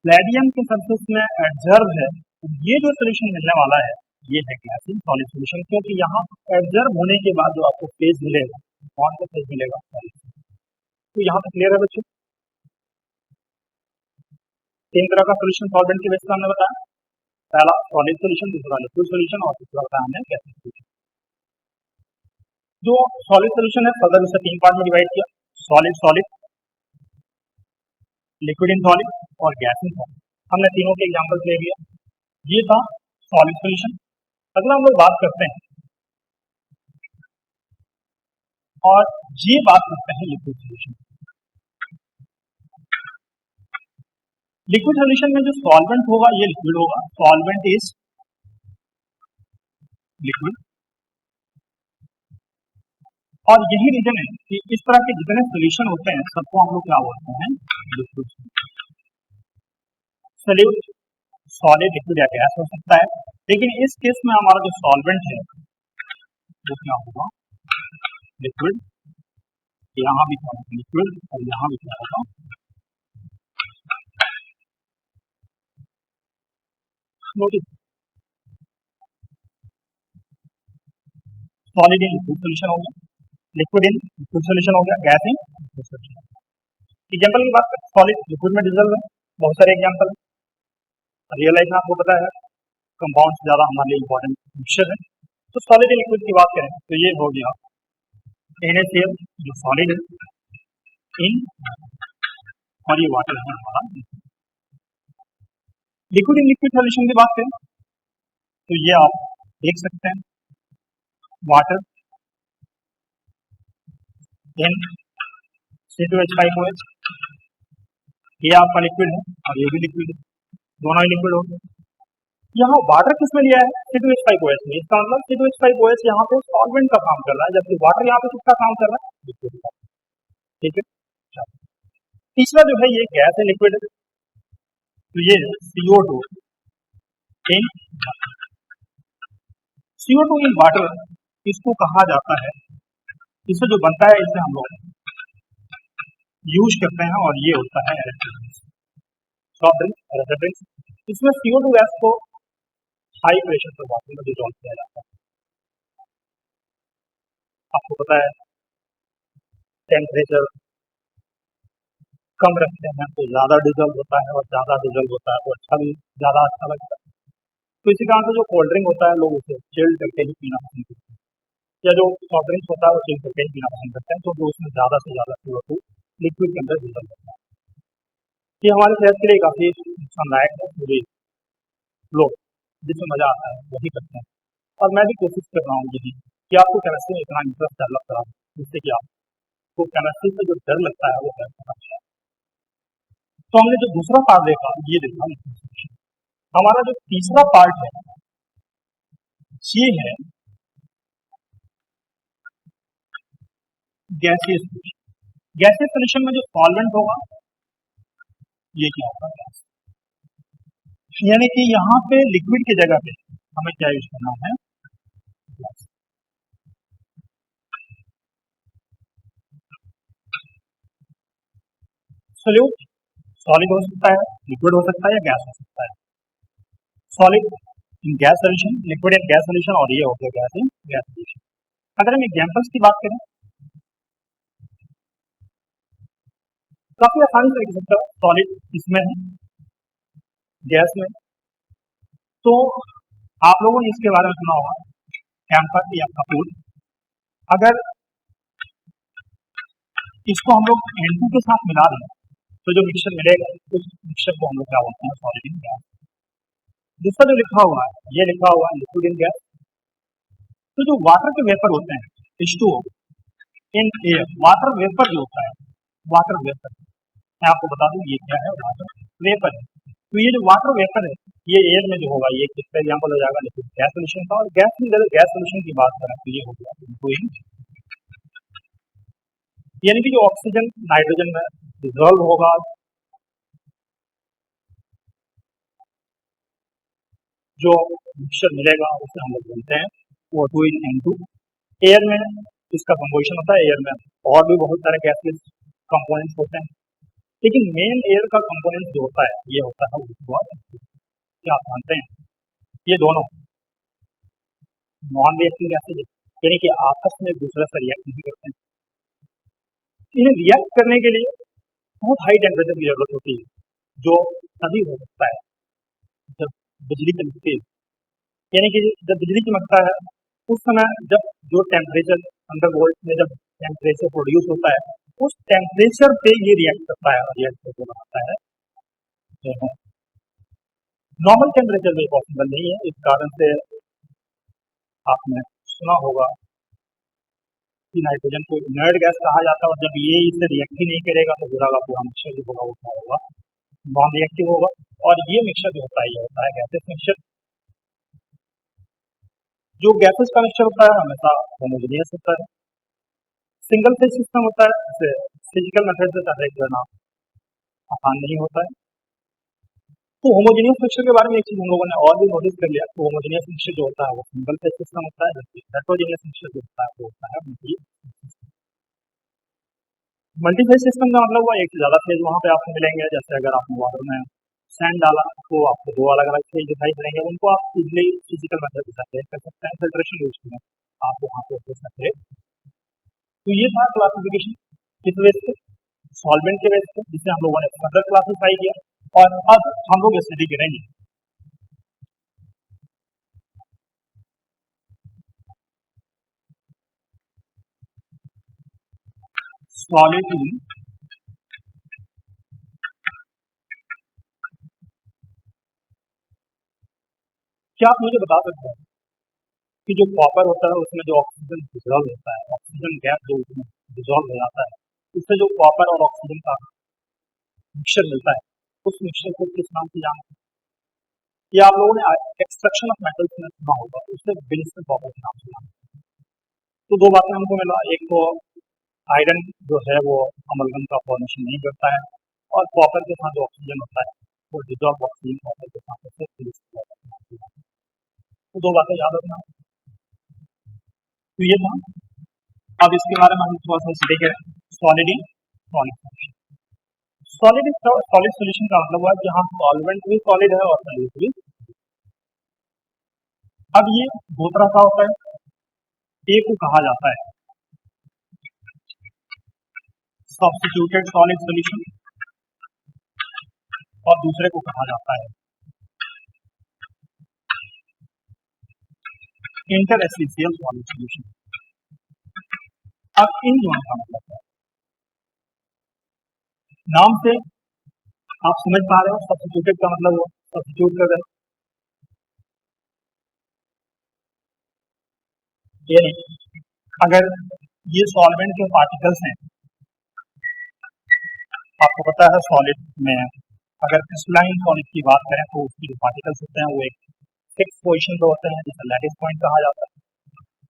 प्लेडियम के सरफेस में एब्जर्व है तो ये जो सोल्यूशन मिलने वाला है ये है गैस इन सॉलिड सोल्यूशन, क्योंकि यहाँ एब्जर्व होने के बाद जो आपको फेज मिलेगा कौन सा फेज मिलेगा, तो यहाँ तक क्लियर है बच्चों। तीन तरह का सोल्यूशन सॉल्वेंट के बेस पर हमने बताया, पहला सॉलिड सोल्यूशन, दूसरा लिक्विड सोल्यूशन और तीसरा बताया हमने गैस सोल्यूशन। जो सॉलिड सोल्यूशन है फर्दर इसे तीन पार्ट में डिवाइड किया, solid solid, liquid in solid और गैस इन सॉलिड। हमने तीनों के एग्जांपल्स ले लिया, ये था सॉलिड सोल्यूशन। अगला हम लोग बात करते हैं और ये बात करते हैं लिक्विड सोल्यूशन। लिक्विड सोल्यूशन में जो सॉल्वेंट होगा ये लिक्विड होगा, सॉल्वेंट इज लिक्विड। और यही रीजन है कि इस तरह के जितने सोल्यूशन होते हैं सबको हम लोग क्या बोलते हैं, लिक्विड सोल्यूट। सॉलिड लिक्विड या गैस हो सकता है, लेकिन इस केस में हमारा जो सॉल्वेंट है वो क्या होगा, लिक्विड। यहाँ भी क्या होगा लिक्विड और यहाँ भी क्या होगा, notice solid in liquid solution हो गया, लिक्विड इन लिक्विड सोल्यूशन हो गया, gas in liquid solution. Example की बात करें, सॉलिड लिक्विड में डिजोल्व है, बहुत सारे एग्जाम्पल रियल लाइफ में आपको पता है, कंपाउंड ज्यादा हमारे लिए इंपॉर्टेंट मिक्सचर है। तो सॉलिड इन लिक्विड की बात करें तो ये हो गया NaCl जो सॉलिड है इन, और ये वाटर है हमारा। लिक्विड इन लिक्विड सोल्यूशन की बात करें तो ये आप देख सकते हैं, वाटर इन C2H5OH, ये आपका लिक्विड है और ये भी लिक्विड है, दोनों ही लिक्विड हो गए। यहाँ वाटर किसमें लिया है, C2H5OH में, इसका मतलब C2H5OH यहाँ पे सॉल्वेंट का काम कर रहा है, जबकि वाटर यहाँ पे किसका काम कर रहा है, लिक्विड का। ठीक है, तीसरा जो है ये गैस है लिक्विड, तो ये CO2 in, CO2 in water इसको कहा जाता है, इससे जो बनता है इसे हम लोग यूज करते हैं और ये होता है सॉफ्ट ड्रिंक रेफ्रिजरेंट। इसमें CO2 गैस को हाई प्रेशर पर वाटर में डिसॉल्व किया जाता है। आपको पता है टेम्परेचर कम रखते हैं तो ज्यादा डिजोल्व होता है और ज्यादा डिजोल्व होता है तो अच्छा भी ज्यादा अच्छा लगता है। तो इसी कारण से जो कोल्ड ड्रिंक होता है लोग उसे चिल्ड करके ही पीना पसंद करते हैं, या जो सॉफ्ट ड्रिंक्स होता है वो चिल्ड करके ही पीना पसंद करते हैं, तो उसमें ज्यादा से ज्यादा CO2 लिक्विड के अंदर डिजोल्व होता है। ये हमारी सेहत के लिए काफी नुकसानदायक है, मुझे लोग जिसमें मजा आता है वही करते हैं, और मैं भी कोशिश कर रहा हूँ यही कि आपको केमिस्ट्री में इतना इंटरेस्ट डेवलप करा जिससे कि आपको केमिस्ट्री से जो डर लगता है वो डर करना चाहिए। तो हमने जो दूसरा पार्ट देखा ये देखा लिक्विड सोल्यूशन। हमारा जो तीसरा पार्ट है ये है गैसियस सोल्यूशन। गैसियस सोल्यूशन में जो सॉल्वेंट होगा ये क्या होगा, गैस, यानी कि यहाँ पे लिक्विड की जगह पे हमें क्या यूज करना है, गैस। सोल्यूट सॉलिड हो सकता है, लिक्विड हो सकता है या गैस हो सकता है। Solid in gas solution, liquid in gas solution, और ये हो गया गैस इन गैस सोल्यूशन। अगर हम एग्जांपल्स की बात करें काफी आसानी से लिख सकते हो। सॉलिड इसमें है, गैस में। तो आप लोगों ने इसके बारे में सुना होगा, कैंपर या कपूर। अगर इसको हम लोग N2 के साथ मिला दें तो जो मिक्सचर मिलेगा उस मिक्सचर को हम लोग क्या बोलते हैं, सॉलिड इन गैस। जिसका जो लिखा हुआ है, ये लिखा हुआ है लिक्विड इन गैस। तो जो वाटर के वेपर होते हैं, H2O in air, water vapour जो होता है, वाटर वेपर, मैं आपको बता दूं ये क्या है, वाटर वेपर है। तो ये जो वाटर वेपर है, ये एयर में जो होगा, ये किसका एग्जाम्पल हो जाएगा, लिक्विड गैस सोल्यूशन का। और गैस में अगर गैस सोल्यूशन की बात करें तो ये हो गया लिक्विड, यानी कि जो ऑक्सीजन नाइट्रोजन में डिजोल्व होगा, जो मिक्सचर मिलेगा उसे हम लोग बोलते हैं O2 इन N2। एयर में इसका कंपोजिशन होता है, एयर में और भी बहुत सारे गैसेस कंपोनेंट्स होते हैं, लेकिन मेन एयर का कंपोनेंट जो होता है ये होता है O2 और N2। क्या आप मानते हैं ये दोनों नॉन रिएक्टिव गैसेज, यानी कि आपस में एक दूसरे से रिएक्ट नहीं करते हैं। इन्हें रिएक्ट करने के लिए बहुत हाई टेम्परेचर की जरूरत होती है, जो तभी हो सकता है जब बिजली चमकती है। यानी कि जब बिजली चमकता है उस समय जब जो टेम्परेचर अंडर वोल्ट में जब टेम्परेचर प्रोड्यूस होता है, उस टेम्परेचर पे ये रिएक्ट करता है और रिएक्ट करके बनाता है। नॉर्मल टेम्परेचर में पॉसिबल नहीं है, इस कारण से आपने सुना होगा कि नाइट्रोजन को इनर्ट गैस कहा जाता है, और जब ये इससे रिएक्ट ही नहीं करेगा तो पूरा का पूरा मिक्सचर जो होगा वो क्या होगा, नॉन रिएक्टिव होगा। और ये मिक्सचर जो होता है ये होता है गैसेस मिक्सचर। जो गैसेस का मिक्सचर होता है हमेशा होमोजेनियस होता है, सिंगल फेज सिस्टम होता है, इसे फिजिकल मेथड से सेपरेट करना आसान नहीं होता है। तो होमोजेनियस मिक्सचर के बारे में एक चीज हम लोगों ने और भी नोटिस कर लिया, तो होमोजेनियस मिक्सचर जो होता है वो सिंगल फेज सिस्टम होता है, जबकि हेटेरोजेनियस मिक्सचर जो होता है वो होता है मल्टीफेज सिस्टम का मतलब हुआ एक से ज्यादा फेज वहां पे आपको मिलेंगे। जैसे अगर आपने वाटर में सैंड डाला तो आपको दो अलग अलग फेज दिखाई पड़ेंगे, उनको आप इजिली फिजिकल मेथड से सेपरेट कर सकते हैं, फिल्ट्रेशन यूज करें आप वहां पे सेपरेट। तो ये था क्लासिफिकेशन किस बेस पे, सॉल्वेंट के बेस पे, जिसे हम लोगों ने फर्दर क्लासिफाई किया। और अब हम लोग स्टडी करेंगे सॉलिड इन, क्या आप मुझे बता सकते हैं कि जो कॉपर होता है उसमें जो ऑक्सीजन डिजोल्व होता है, ऑक्सीजन गैस जो उसमें डिजोल्व हो जाता है, उससे जो कॉपर और ऑक्सीजन का मिक्सचर मिलता है, उस मिक्सचर को किस नाम से जानते हैं? ये आप लोगों ने एक्सट्रैक्शन ऑफ मेटल्स में सुना होगा, उसे विल्सन कॉपर के नाम से जानते हैं। तो दो बातें हमको मिला, एक तो आयरन जो है वो अमलगम का फॉर्मेशन नहीं करता है, और कॉपर के साथ जो ऑक्सीजन होता है वो डिजॉल्व ऑक्सीजन कॉपर के साथ होता है। तो दो बातें याद रखना। तो ये था, अब इसके बारे में हम थोड़ा सा स्टडी करें। Solid in solid solution, solid in solid solution का मतलब हुआ कि यहाँ सॉल्वेंट भी सॉलिड है और सॉल्यूट भी। अब ये दो तरह का होता है, एक को कहा जाता है सब्स्टिट्यूटेड सॉलिड सोल्यूशन और दूसरे को कहा जाता है इंटरस्टिशियल सॉलिड सोल्यूशन। अब इन दोनों का मतलब है, नाम से आप समझ पा रहे हो, सब्स्टिट्यूटेड का मतलब वो सब्स्टिट्यूट कर रहे, यानी अगर ये सॉल्वेंट के पार्टिकल्स हैं, आपको पता है सॉलिड में अगर क्रिस्टलाइन सॉलिड की बात करें तो उसकी जो पार्टिकल्स होते हैं वो एक फिक्स पोजीशन पे होते हैं, जिसे लैटिस पॉइंट कहा जाता है।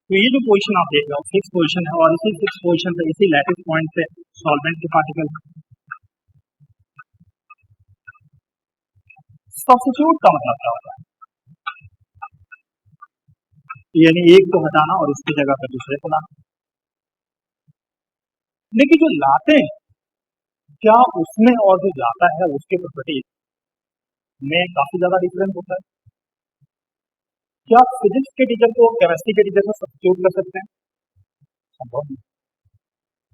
तो ये जो पोजीशन आप देख रहे हो फिक्स पोजीशन है, और इसी फिक्स पोजीशन पे, इसी लैटिस पॉइंट पे सॉल्वेंट के पार्टिकल। सब्स्टिट्यूट का मतलब क्या होता है, यानी एक को हटाना और उसकी जगह पर दूसरे को लाना। लेकिन जो लाते हैं, क्या उसमें और जो जाता है उसके प्रॉपर्टी में काफी ज्यादा डिफरेंस होता है? क्या आप फिजिक्स के टीचर को केमिस्ट्री के टीचर से सब्स्टिट्यूट कर सकते हैं? संभव नहीं।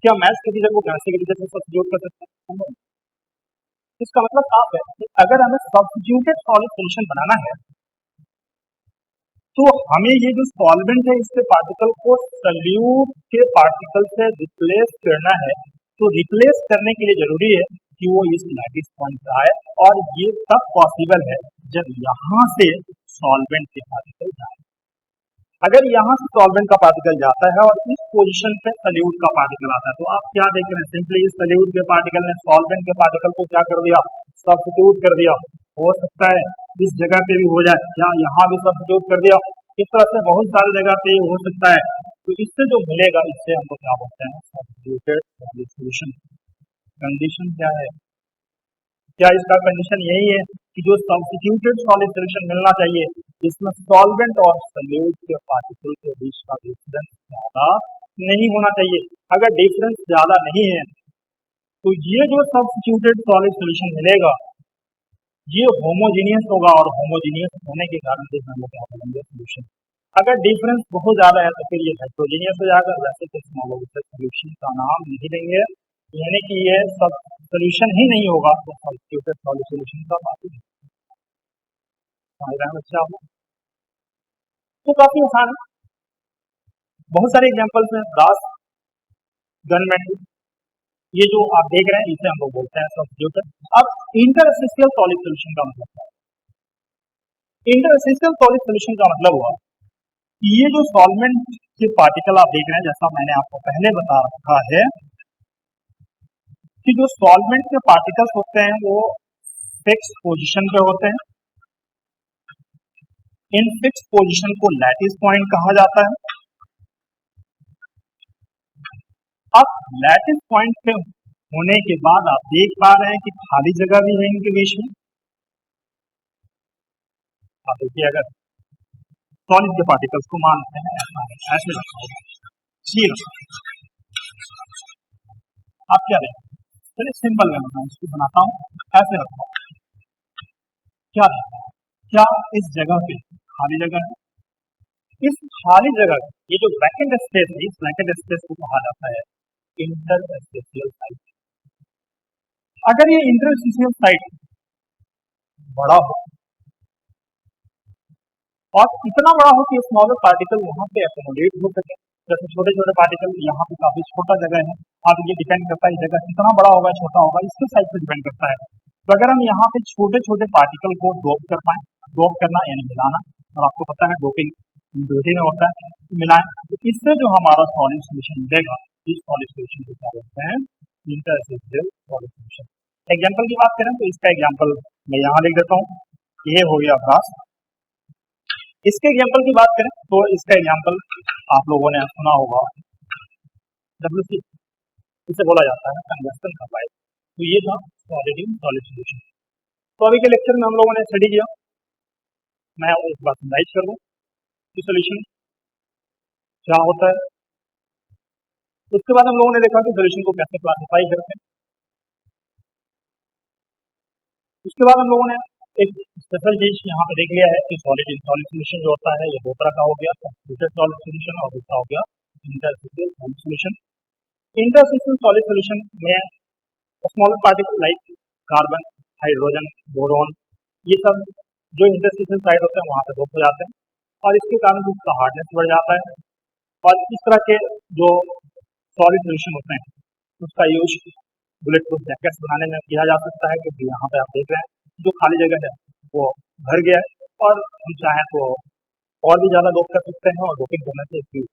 क्या मैथ्स के टीचर को केमिस्ट्री के टीचर से सब्स्टिट्यूट कर सकते हैं? संभव नहीं। इसका मतलब साफ है कि अगर हमें सब्स्टिट्यूटेड सॉलिड सॉल्यूशन बनाना है तो हमें ये जो सॉल्वेंट है इसके पार्टिकल को सल्यूट के पार्टिकल से रिप्लेस करना है। तो रिप्लेस करने के लिए जरूरी है कि वो इस लैटिस पॉइंट पे आए, और ये तब पॉसिबल है जब यहाँ से सॉल्वेंट के पार्टिकल जाए। अगर यहाँ से सॉल्वेंट का पार्टिकल जाता है और इस पोजीशन पे सल्यूट का पार्टिकल आता है, तो आप क्या देख रहे हैं, सिंपली इस सल्यूट के पार्टिकल ने सॉल्वेंट के पार्टिकल को क्या कर दिया, सब्स्टिट्यूट कर दिया। हो सकता है इस जगह पे भी हो जाए, या यहाँ भी सब्स्टिट्यूट कर दिया। इस तरह से बहुत सारी जगह पे हो सकता है। तो इससे जो मिलेगा इससे हमको क्या बोलते हैं, सब्स्टिट्यूटेड सॉलिड सॉल्यूशन। कंडीशन क्या है, क्या इसका कंडीशन यही है कि जो सब्स्टिट्यूटेड सॉलिड सॉल्यूशन मिलना चाहिए इसमें सॉल्वेंट और सल्यूट के पार्टिकल के बीच का डिफरेंस ज्यादा नहीं होना चाहिए। अगर डिफरेंस ज्यादा नहीं है तो ये जो सब्स्टिट्यूटेड सॉलिड सॉल्यूशन मिलेगा ये होमोजीनियस होगा, और होमोजीनियस होने के कारण से हम लोग क्या बोलेंगे, सोल्यूशन। अगर डिफरेंस बहुत ज्यादा है तो फिर ये हेट्रोजीनियस हो जाएगा, वैसे तो हम लोग इसे सोल्यूशन का नाम नहीं देंगे, यानी कि ये सब सोल्यूशन ही नहीं होगा तो सब्स्टिट्यूटेड सॉलिड सॉल्यूशन का बात ही नहीं। समझ रहे हैं बच्चे आप लोग? तो काफी आसान है, बहुत सारे एग्जाम्पल्स हैं। ब्रास, गन मेटल, ये जो आप देख रहे हैं इसे हम लोग बोलते हैं सब्स्टिट्यूटेड। अब इंटरस्टेशियल सॉलिड सॉल्यूशन का मतलब क्या है? इंटरस्टेशियल सॉलिड सॉल्यूशन का मतलब हुआ कि ये जो सॉल्वेंट के पार्टिकल आप देख रहे हैं, जैसा मैंने आपको पहले बता रखा है कि जो सॉल्वेंट के पार्टिकल्स होते हैं वो फिक्स पोजीशन पे होते हैं। इन फिक्स पोजीशन को लैटिस पॉइंट कहा जाता है। अब लैटिस पॉइंट पे होने के बाद आप देख पा रहे हैं कि खाली जगह भी है इनके बीच में। आप देखिए, अगर सॉलिड के पार्टिकल्स को मानते हैं ऐसे रखा होगा, आप क्या देखें, चलिए सिंपल में मैं इसको बनाता हूँ, ऐसे रखा होगा। क्या देखें, क्या इस जगह पे खाली जगह है? इस खाली जगह, ये जो वैकेंट स्पेस है, इस वैकेंट स्पेस को कहा जाता है इंटरस्टेशियल साइट। अगर ये इंटरस्टेशियल साइट बड़ा हो और इतना बड़ा हो कि स्मॉलर पार्टिकल वहां पे एकोमोडेट हो सके, जैसे छोटे छोटे पार्टिकल यहाँ पे काफी छोटा जगह है, अब ये डिपेंड करता है जगह कितना बड़ा होगा छोटा होगा इसके साइज पे डिपेंड करता है। तो अगर हम यहाँ पे छोटे छोटे पार्टिकल को डोप कर पाए, डोप करना यानी मिलाना, और आपको पता है डोपिंग इम्प्योरिटी में होता है, तो मिलाएं, तो इससे जो हमारा सॉलिड सोल्यूशन मिलेगा इस सॉलिड सोल्यूशन को क्या बोलते हैं, इंटरस्टेशियल सॉलिड सोल्यूशन। एग्जाम्पल की बात करें तो इसका एग्जाम्पल मैं यहाँ लिख देता हूँ, ये हो गया ब्रास। इसके एग्जाम्पल की बात करें तो इसका एग्जाम्पल आप लोगों ने सुना होगा WC, इसे बोला जाता है टंगस्टन का पाइप। तो ये था सॉलिड इन सॉलिड सॉल्यूशन। तो अभी के लेक्चर में हम लोगों ने स्टडी किया, मैं एक बात समझाइज कर दूं कि सॉल्यूशन क्या होता है। उसके बाद हम लोगों ने देखा कि सॉल्यूशन को कैसे क्लासिफाई करते हैं। उसके बाद हम लोगों ने एक स्पेशल चीज यहाँ पे देख लिया है कि सॉलिड इन सॉलिड सॉल्यूशन जो होता है ये दो तरह का हो गया, सब्स्टिट्यूटेड सॉलिड सॉल्यूशन और दूसरा हो गया interstitial solid solution. Interstitial solid solution में smaller particle like carbon, hydrogen, boron, ये सब जो इंटरस्टेशियल साइड होते हैं वहां पे डोप हो जाते हैं, और इसके कारण उसका हार्डनेस बढ़ जाता है। और इस तरह के जो सॉलिड सॉल्यूशन होते हैं उसका यूज बुलेट प्रूफ जैकेट्स बनाने में किया जा सकता है, क्योंकि यहाँ पे आप देख रहे हैं जो खाली जगह है वो भर गया है, और हम चाहें तो और भी ज्यादा डोप कर सकते हैं, और डोपिंग करने से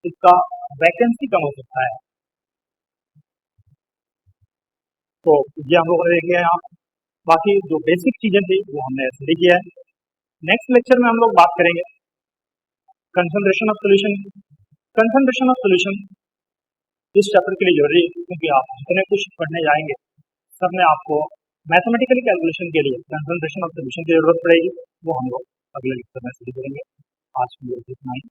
इसका वैकेंसी कम हो सकता है। तो ये हम लोगों ने देख लिया यहाँ, बाकी जो बेसिक चीजें थी वो हमने स्टडी किया है। नेक्स्ट लेक्चर में हम लोग बात करेंगे concentration of solution. Concentration of solution इस चैप्टर के लिए जरूरी है, क्योंकि आप जितने कुछ पढ़ने जाएंगे सब में आपको मैथमेटिकली कैलकुलेशन के लिए कंसंट्रेशन ऑफ सोल्यूशन की जरूरत पड़ेगी, वो हम लोग अगले लेक्चर में स्टडी करेंगे। आज के लिए इतना ही।